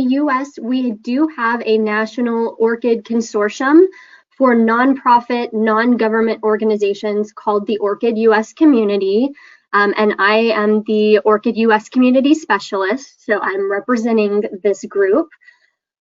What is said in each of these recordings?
US, we do have a national ORCID consortium for nonprofit, non-government organizations called the ORCID US Community. And I am the ORCID US Community Specialist, so I'm representing this group.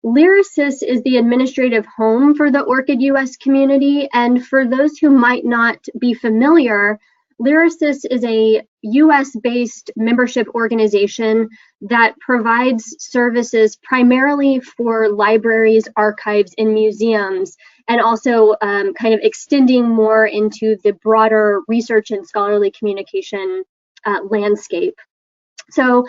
Lyrasis is the administrative home for the ORCID US community, and for those who might not be familiar, Lyrasis is a US-based membership organization that provides services primarily for libraries, archives, and museums, and also kind of extending more into the broader research and scholarly communication landscape. So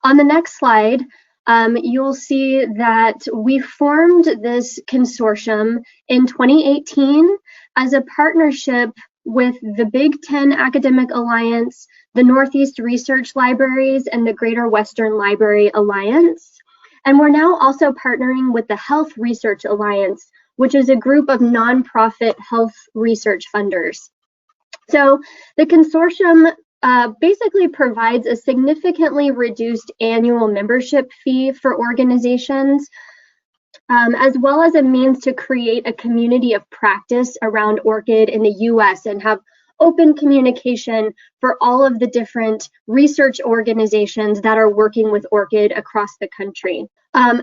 on the next slide, you'll see that we formed this consortium in 2018 as a partnership with the Big Ten Academic Alliance, the Northeast Research Libraries, and the Greater Western Library Alliance. And we're now also partnering with the Health Research Alliance, which is a group of nonprofit health research funders. So the consortium basically provides a significantly reduced annual membership fee for organizations, as well as a means to create a community of practice around ORCID in the US and have open communication for all of the different research organizations that are working with ORCID across the country.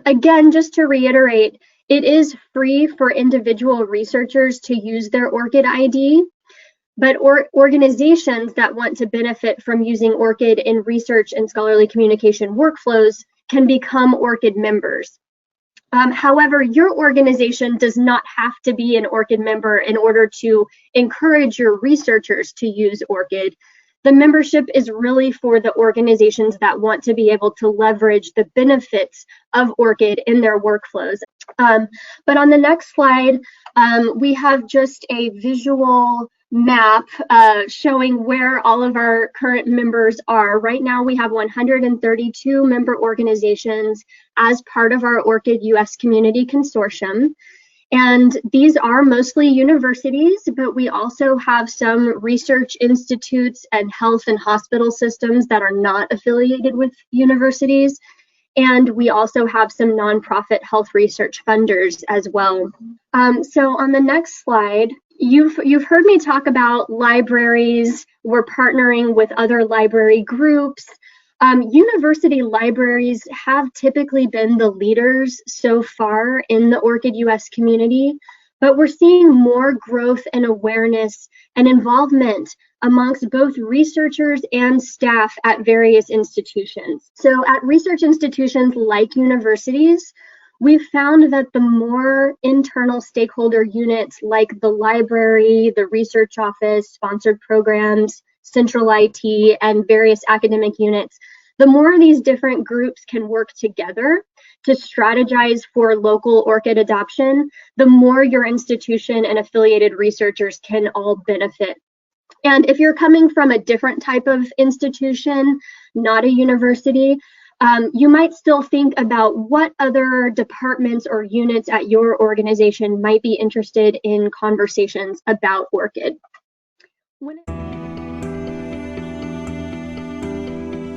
Again, just to reiterate, it is free for individual researchers to use their ORCID ID, but organizations that want to benefit from using ORCID in research and scholarly communication workflows can become ORCID members. However, your organization does not have to be an ORCID member in order to encourage your researchers to use ORCID. The membership is really for the organizations that want to be able to leverage the benefits of ORCID in their workflows. But on the next slide, we have just a visual map showing where all of our current members are. Right now we have 132 member organizations as part of our ORCID US Community Consortium. And these are mostly universities, but we also have some research institutes and health and hospital systems that are not affiliated with universities. And we also have some nonprofit health research funders as well. So on the next slide, you've heard me talk about libraries. We're partnering with other library groups. University libraries have typically been the leaders so far in the ORCID US community, but we're seeing more growth and awareness and involvement amongst both researchers and staff at various institutions. So at research institutions like universities, we've found that the more internal stakeholder units like the library, the research office, sponsored programs, central IT, and various academic units, the more these different groups can work together to strategize for local ORCID adoption, the more your institution and affiliated researchers can all benefit. And if you're coming from a different type of institution, not a university, you might still think about what other departments or units at your organization might be interested in conversations about ORCID.